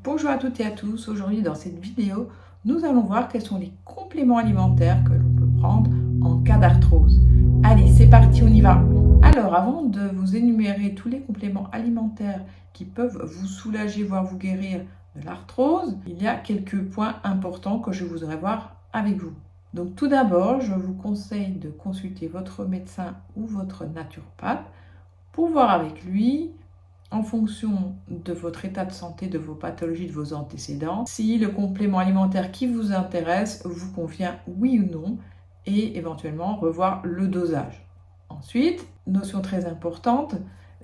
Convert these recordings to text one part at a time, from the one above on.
Bonjour à toutes et à tous, aujourd'hui dans cette vidéo, nous allons voir quels sont les compléments alimentaires que l'on peut prendre en cas d'arthrose. Allez, c'est parti, on y va. Alors, avant de vous énumérer tous les compléments alimentaires qui peuvent vous soulager, voire vous guérir de l'arthrose, il y a quelques points importants que je voudrais voir avec vous. Donc tout d'abord, je vous conseille de consulter votre médecin ou votre naturopathe pour voir avec lui, en fonction de votre état de santé, de vos pathologies, de vos antécédents, si le complément alimentaire qui vous intéresse vous convient, oui ou non, et éventuellement revoir le dosage. Ensuite, notion très importante,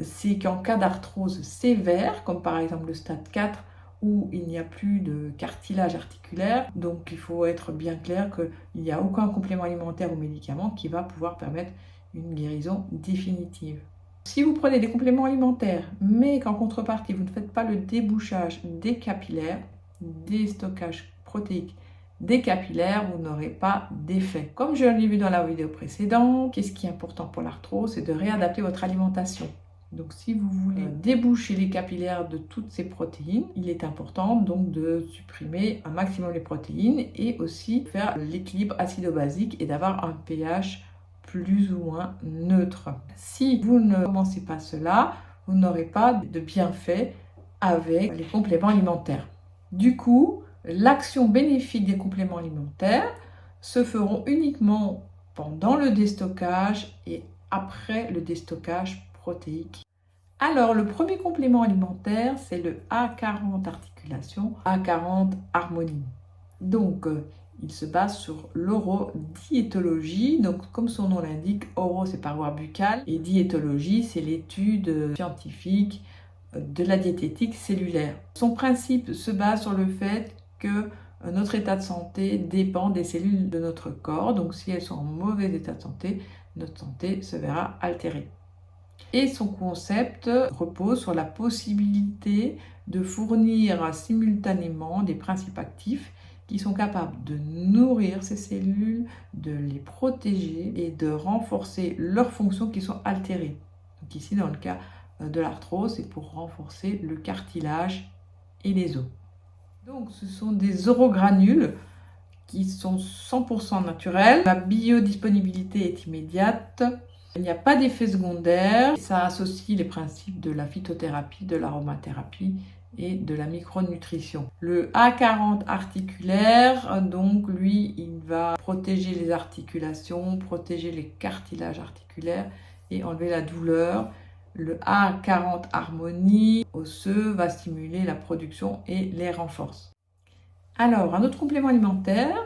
c'est qu'en cas d'arthrose sévère, comme par exemple le stade 4, où il n'y a plus de cartilage articulaire, donc il faut être bien clair qu'il n'y a aucun complément alimentaire ou médicament qui va pouvoir permettre une guérison définitive. Si vous prenez des compléments alimentaires, mais qu'en contrepartie, vous ne faites pas le débouchage des capillaires, des stockages protéiques des capillaires, vous n'aurez pas d'effet. Comme je l'ai vu dans la vidéo précédente, qu'est-ce qui est important pour l'arthrose, c'est de réadapter votre alimentation. Donc si vous voulez déboucher les capillaires de toutes ces protéines, il est important donc de supprimer un maximum les protéines et aussi faire l'équilibre acido-basique et d'avoir un pH plus ou moins neutre. Si vous ne commencez pas cela, vous n'aurez pas de bienfait avec les compléments alimentaires. Du coup, l'action bénéfique des compléments alimentaires se feront uniquement pendant le déstockage et après le déstockage protéique. Alors, le premier complément alimentaire, c'est le A40 articulation, A40 harmonie. Donc, il se base sur l'orodiétologie. Donc, comme son nom l'indique, oro c'est paroi buccale et diétologie c'est l'étude scientifique de la diététique cellulaire. Son principe se base sur le fait que notre état de santé dépend des cellules de notre corps. Donc, si elles sont en mauvais état de santé, notre santé se verra altérée. Et son concept repose sur la possibilité de fournir simultanément des principes actifs qui sont capables de nourrir ces cellules, de les protéger et de renforcer leurs fonctions qui sont altérées. Donc ici, dans le cas de l'arthrose, c'est pour renforcer le cartilage et les os. Donc ce sont des orogranules qui sont 100% naturels. La biodisponibilité est immédiate. Il n'y a pas d'effet secondaire. Ça associe les principes de la phytothérapie, de l'aromathérapie et de la micronutrition. Le A40 articulaire, donc lui, il va protéger les articulations, protéger les cartilages articulaires et enlever la douleur. Le A40 harmonie osseux va stimuler la production et les renforce. Alors, un autre complément alimentaire,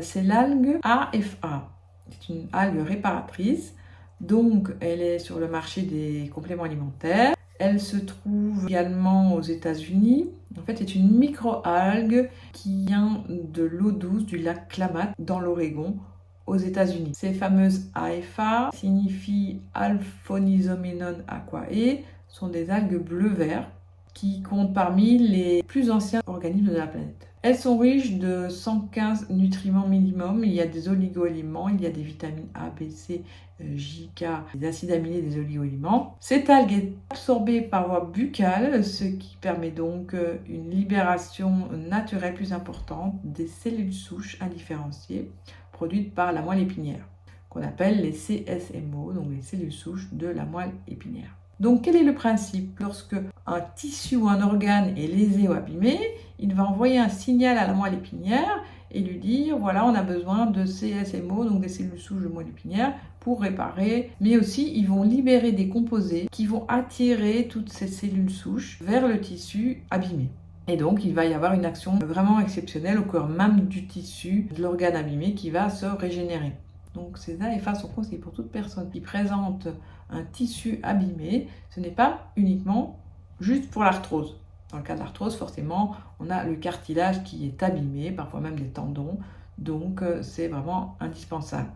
c'est l'algue AFA. C'est une algue réparatrice. Donc, elle est sur le marché des compléments alimentaires. Elle se trouve également aux États-Unis. En fait, c'est une micro-algue qui vient de l'eau douce du lac Klamath dans l'Oregon, aux États-Unis. Ces fameuses AFA signifient Alphonisomenon aquae, sont des algues bleu-vert qui comptent parmi les plus anciens organismes de la planète. Elles sont riches de 115 nutriments minimum. Il y a des oligo-éléments, il y a des vitamines A, B, C, J, K, des acides aminés, des oligo-éléments. Cette algue est absorbée par voie buccale, ce qui permet donc une libération naturelle plus importante des cellules souches indifférenciées produites par la moelle épinière, qu'on appelle les CSMO, donc les cellules souches de la moelle épinière. Donc, quel est le principe? Lorsque un tissu ou un organe est lésé ou abîmé, il va envoyer un signal à la moelle épinière et lui dire, voilà, on a besoin de CSMO, donc des cellules souches de moelle épinière, pour réparer. Mais aussi, ils vont libérer des composés qui vont attirer toutes ces cellules souches vers le tissu abîmé. Et donc, il va y avoir une action vraiment exceptionnelle au cœur même du tissu, de l'organe abîmé qui va se régénérer. Donc ces AFA sont conseillés pour toute personne qui présente un tissu abîmé. Ce n'est pas uniquement juste pour l'arthrose. Dans le cas de l'arthrose, forcément, on a le cartilage qui est abîmé, parfois même des tendons. Donc c'est vraiment indispensable.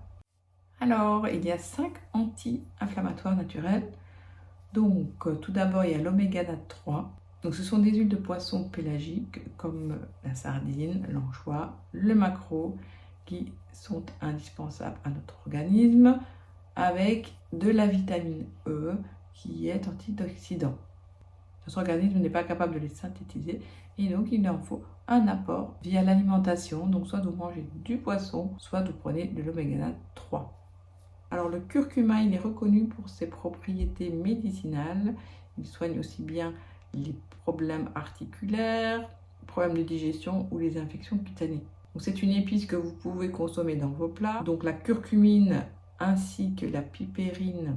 Alors, il y a 5 anti-inflammatoires naturels. Donc tout d'abord, il y a l'oméga 3. Donc ce sont des huiles de poisson pélagiques comme la sardine, l'anchois, le maquereau, qui sont indispensables à notre organisme, avec de la vitamine E qui est antioxydant. Notre organisme n'est pas capable de les synthétiser et donc il en faut un apport via l'alimentation. Donc soit vous mangez du poisson, soit vous prenez de l'oméga 3. Alors le curcuma, il est reconnu pour ses propriétés médicinales. Il soigne aussi bien les problèmes articulaires, problèmes de digestion ou les infections cutanées. C'est une épice que vous pouvez consommer dans vos plats. Donc la curcumine ainsi que la pipérine,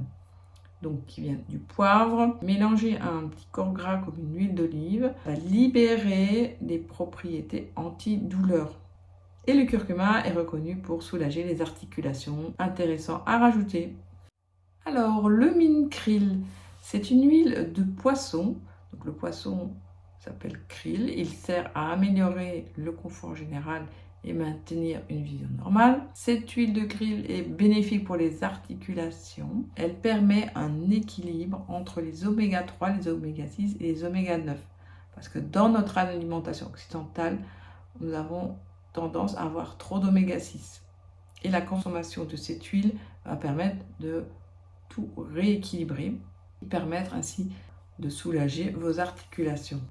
donc qui vient du poivre, mélangé à un petit corps gras comme une huile d'olive, va libérer des propriétés antidouleurs. Et le curcuma est reconnu pour soulager les articulations. Intéressant à rajouter. Alors le mint krill, c'est une huile de poisson. Donc le poisson s'appelle krill. Il sert à améliorer le confort général et maintenir une vision normale. Cette huile de krill est bénéfique pour les articulations. Elle permet un équilibre entre les oméga 3, les oméga 6 et les oméga 9. Parce que dans notre alimentation occidentale, nous avons tendance à avoir trop d'oméga 6. Et la consommation de cette huile va permettre de tout rééquilibrer et permettre ainsi de soulager vos articulations.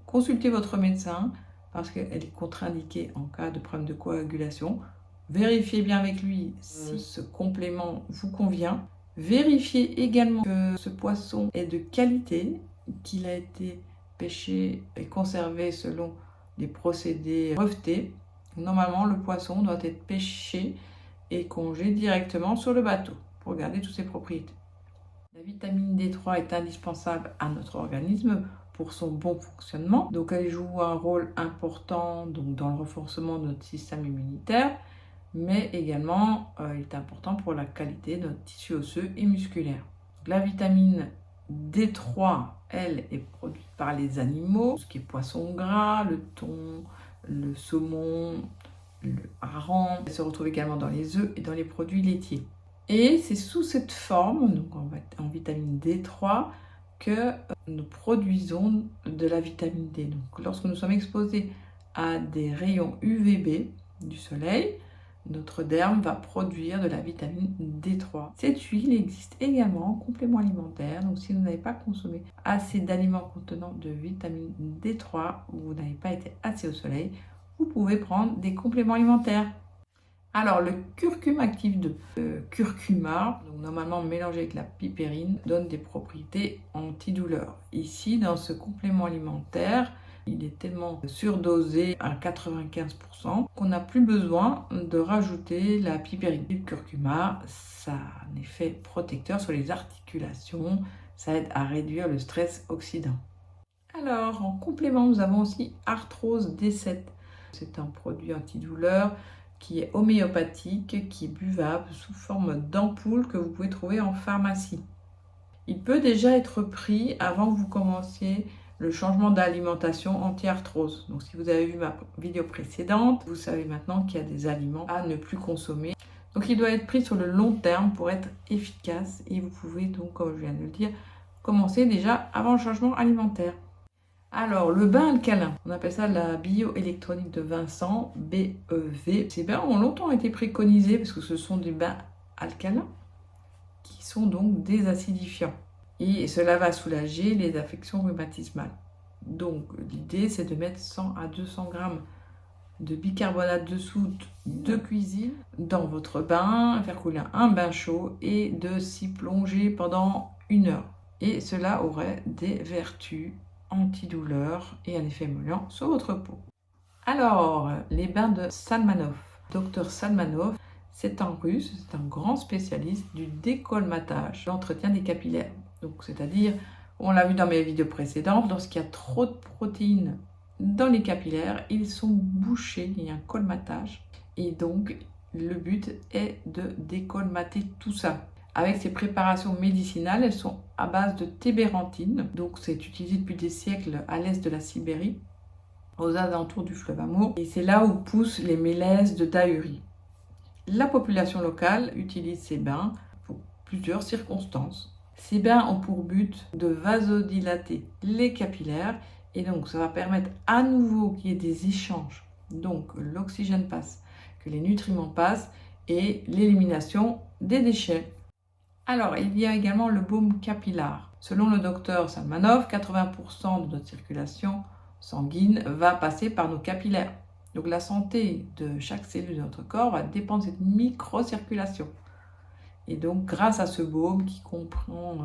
Consultez votre médecin parce qu'elle est contre-indiquée en cas de problème de coagulation. Vérifiez bien avec lui si ce complément vous convient. Vérifiez également que ce poisson est de qualité, qu'il a été pêché et conservé selon les procédés brevetés. Normalement, le poisson doit être pêché et congé directement sur le bateau pour garder toutes ses propriétés. La vitamine D3 est indispensable à notre organisme pour son bon fonctionnement. Donc elle joue un rôle important dans le renforcement de notre système immunitaire, mais également il est important pour la qualité de notre tissu osseux et musculaire. Donc, la vitamine D3, elle, est produite par les animaux, ce qui est poisson gras, le thon, le saumon, le hareng. Elle se retrouve également dans les œufs et dans les produits laitiers. Et c'est sous cette forme, donc en vitamine D3, que nous produisons de la vitamine D. Donc, lorsque nous sommes exposés à des rayons UVB du soleil, notre derme va produire de la vitamine D3. Cette huile existe également en complément alimentaire. Donc, si vous n'avez pas consommé assez d'aliments contenant de vitamine D3 ou vous n'avez pas été assez au soleil, vous pouvez prendre des compléments alimentaires. Alors, le curcuma actif de curcuma, donc normalement mélangé avec la pipérine, donne des propriétés antidouleurs. Ici, dans ce complément alimentaire, il est tellement surdosé à 95% qu'on n'a plus besoin de rajouter la pipérine. Le curcuma, ça a un effet protecteur sur les articulations, ça aide à réduire le stress oxydant. Alors, en complément, nous avons aussi Arthrose D7. C'est un produit antidouleur qui est homéopathique, qui est buvable sous forme d'ampoule que vous pouvez trouver en pharmacie. Il peut déjà être pris avant que vous commenciez le changement d'alimentation anti-arthrose. Donc si vous avez vu ma vidéo précédente, vous savez maintenant qu'il y a des aliments à ne plus consommer. Donc il doit être pris sur le long terme pour être efficace et vous pouvez donc, comme je viens de le dire, commencer déjà avant le changement alimentaire. Alors, le bain alcalin, on appelle ça la bioélectronique de Vincent, BEV. Ces bains ont longtemps été préconisés parce que ce sont des bains alcalins qui sont donc désacidifiants. Et cela va soulager les affections rhumatismales. Donc, l'idée, c'est de mettre 100 à 200 grammes de bicarbonate de soude de cuisine dans votre bain, faire couler un bain chaud et de s'y plonger pendant 1 heure. Et cela aurait des vertus antidouleur et un effet émollient sur votre peau. Alors, les bains de Salmanov. Dr Salmanov, c'est un russe, c'est un grand spécialiste du décolmatage, l'entretien des capillaires. Donc, c'est-à-dire, on l'a vu dans mes vidéos précédentes, lorsqu'il y a trop de protéines dans les capillaires, ils sont bouchés, il y a un colmatage. Et donc, le but est de décolmater tout ça. Avec ces préparations médicinales, elles sont à base de tébéranthine. Donc, c'est utilisé depuis des siècles à l'est de la Sibérie, aux alentours du fleuve Amour. Et c'est là où poussent les mélèzes de Dahurie. La population locale utilise ces bains pour plusieurs circonstances. Ces bains ont pour but de vasodilater les capillaires et donc ça va permettre à nouveau qu'il y ait des échanges. Donc, l'oxygène passe, que les nutriments passent et l'élimination des déchets. Alors, il y a également le baume capillaire. Selon le docteur Salmanov, 80% de notre circulation sanguine va passer par nos capillaires. Donc la santé de chaque cellule de notre corps va dépendre de cette microcirculation. Et donc grâce à ce baume qui comprend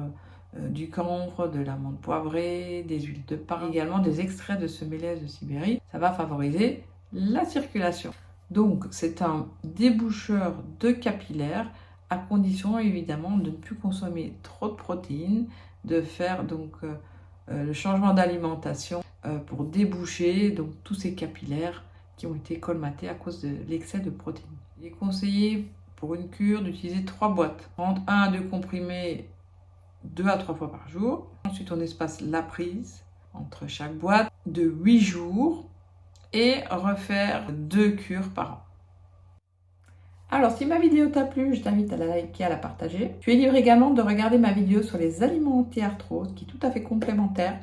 du camphre, de l'amande poivrée, des huiles de pain, également des extraits de ce mélèze de Sibérie, ça va favoriser la circulation. Donc c'est un déboucheur de capillaires à condition évidemment de ne plus consommer trop de protéines, de faire donc le changement d'alimentation pour déboucher donc tous ces capillaires qui ont été colmatés à cause de l'excès de protéines. Il est conseillé pour une cure d'utiliser 3 boîtes. Prendre 1 à 2 comprimés 2 à 3 fois par jour. Ensuite on espace la prise entre chaque boîte de 8 jours et refaire 2 cures par an. Alors si ma vidéo t'a plu, je t'invite à la liker, à la partager. Tu es libre également de regarder ma vidéo sur les aliments anti-arthrose qui est tout à fait complémentaire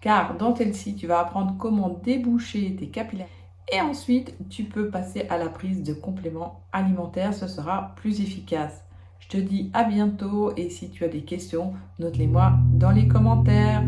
car dans celle-ci tu vas apprendre comment déboucher tes capillaires et ensuite tu peux passer à la prise de compléments alimentaires, ce sera plus efficace. Je te dis à bientôt et si tu as des questions, note-les moi dans les commentaires.